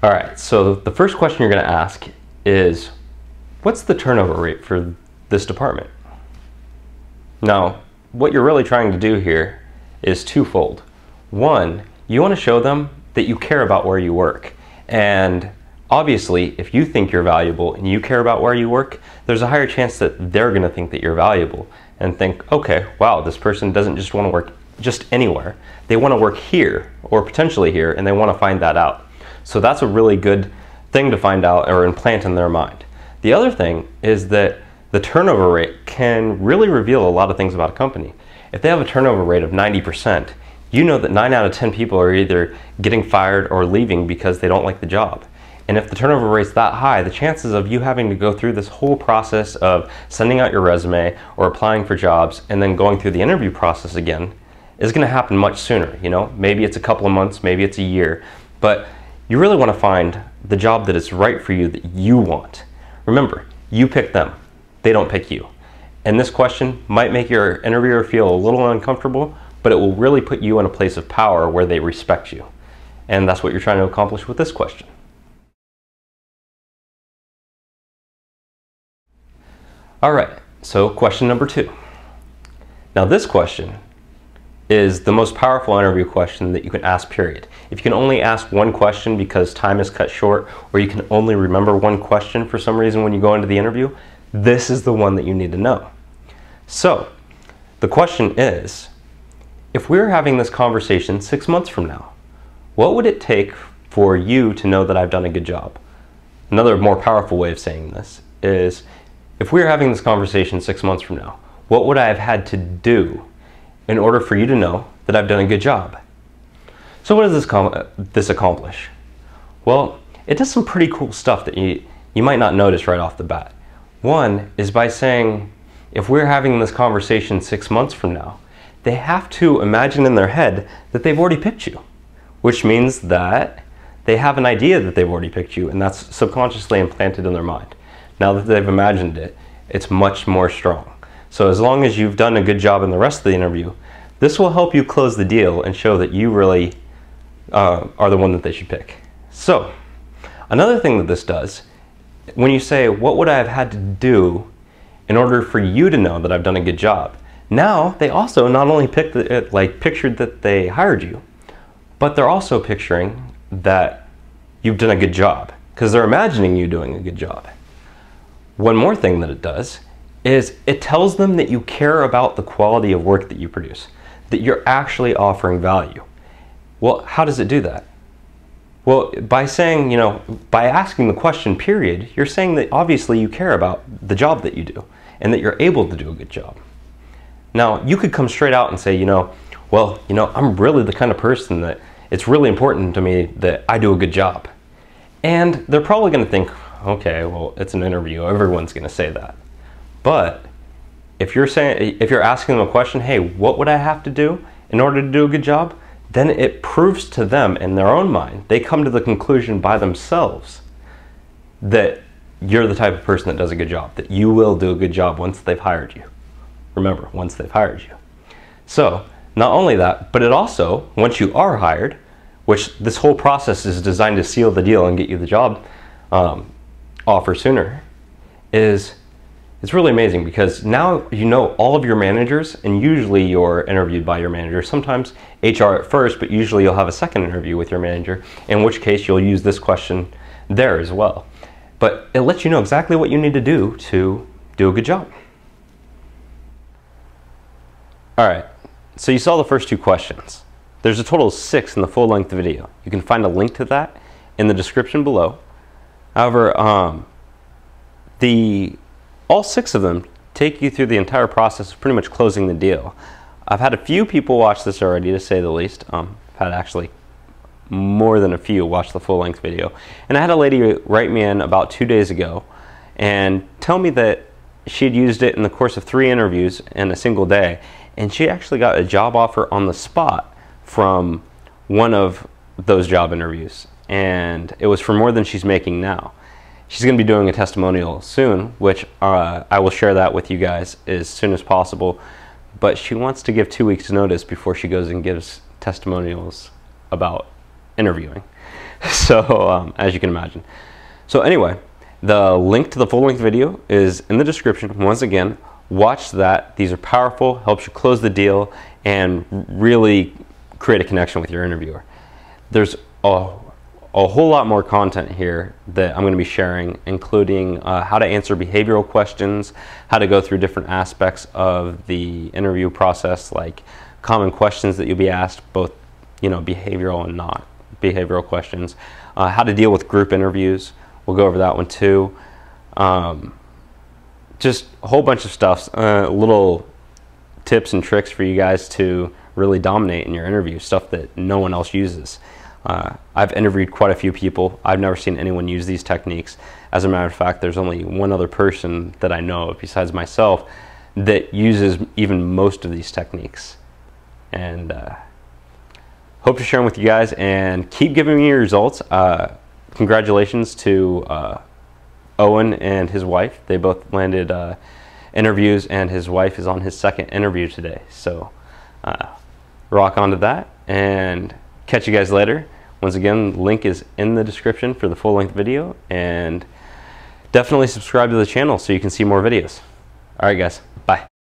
All right, so the first question you're going to ask is, what's the turnover rate for this department? Now, what you're really trying to do here is twofold. One, you want to show them that you care about where you work. And obviously, if you think you're valuable and you care about where you work, there's a higher chance that they're going to think that you're valuable and think, okay, wow, this person doesn't just want to work just anywhere. They want to work here or potentially here, and they want to find that out. So that's a really good thing to find out or implant in their mind. The other thing is that the turnover rate can really reveal a lot of things about a company. If they have a turnover rate of 90%, you know that 9 out of 10 people are either getting fired or leaving because they don't like the job. And if the turnover rate's that high, the chances of you having to go through this whole process of sending out your resume or applying for jobs and then going through the interview process again is going to happen much sooner. You know, maybe it's a couple of months, maybe it's a year, but you really want to find the job that is right for you, that you want. Remember, you pick them. They don't pick you. And this question might make your interviewer feel a little uncomfortable, but it will really put you in a place of power where they respect you. And that's what you're trying to accomplish with this question. All right, so question number 2. Now this question is the most powerful interview question that you can ask, period. If you can only ask one question because time is cut short, or you can only remember one question for some reason when you go into the interview, this is the one that you need to know. So, the question is, if we're having this conversation 6 months from now, what would it take for you to know that I've done a good job? Another more powerful way of saying this is, if we're having this conversation 6 months from now, what would I have had to do in order for you to know that I've done a good job? So what does this accomplish? Well, it does some pretty cool stuff that you might not notice right off the bat. One is by saying, if we're having this conversation 6 months from now, they have to imagine in their head that they've already picked you, which means that they have an idea that they've already picked you, and that's subconsciously implanted in their mind. Now that they've imagined it, it's much more strong. So as long as you've done a good job in the rest of the interview, this will help you close the deal and show that you really are the one that they should pick. So another thing that this does, when you say, what would I have had to do in order for you to know that I've done a good job? Now they also not only pictured that they hired you, but they're also picturing that you've done a good job because they're imagining you doing a good job. One more thing that it does is it tells them that you care about the quality of work that you produce, that you're actually offering value. Well, how does it do that? Well, by saying, by asking the question, period, you're saying that obviously you care about the job that you do and that you're able to do a good job. Now, you could come straight out and say, I'm really the kind of person that it's really important to me that I do a good job. And they're probably going to think, okay, well, it's an interview. Everyone's going to say that. But if you're asking them a question, hey, what would I have to do in order to do a good job? Then it proves to them in their own mind, they come to the conclusion by themselves that you're the type of person that does a good job, that you will do a good job once they've hired you. Remember, once they've hired you. So, not only that, but it also, once you are hired, which this whole process is designed to seal the deal and get you the job offer sooner, it's really amazing because now you know all of your managers, and usually you're interviewed by your manager. Sometimes HR at first, but usually you'll have a second interview with your manager, in which case you'll use this question there as well. But it lets you know exactly what you need to do a good job. All right, so you saw the first 2 questions. There's a total of 6 in the full-length video. You can find a link to that in the description below. However, all 6 of them take you through the entire process of pretty much closing the deal. I've had a few people watch this already, to say the least. I've had actually more than a few watch the full-length video. And I had a lady write me in about 2 days ago and tell me that she'd used it in the course of 3 interviews in a single day, and she actually got a job offer on the spot from one of those job interviews, and it was for more than she's making now. She's going to be doing a testimonial soon, which I will share that with you guys as soon as possible, but she wants to give 2 weeks notice before she goes and gives testimonials about interviewing. So as you can imagine. So anyway, the link to the full-length video is in the description. Once again, watch that. These are powerful, helps you close the deal, and really create a connection with your interviewer. There's a whole lot more content here that I'm going to be sharing, including how to answer behavioral questions, how to go through different aspects of the interview process, like common questions that you'll be asked, both behavioral and not behavioral questions, how to deal with group interviews. We'll go over that one too. Just a whole bunch of stuff, little tips and tricks for you guys to really dominate in your interview, stuff that no one else uses. I've interviewed quite a few people. I've never seen anyone use these techniques. As a matter of fact, there's only one other person that I know of besides myself that uses even most of these techniques. And hope to share them with you guys, and keep giving me your results. Congratulations to Owen and his wife. They both landed interviews, and his wife is on his second interview today. So rock on to that, and catch you guys later. Once again, the link is in the description for the full-length video, and definitely subscribe to the channel so you can see more videos. All right, guys.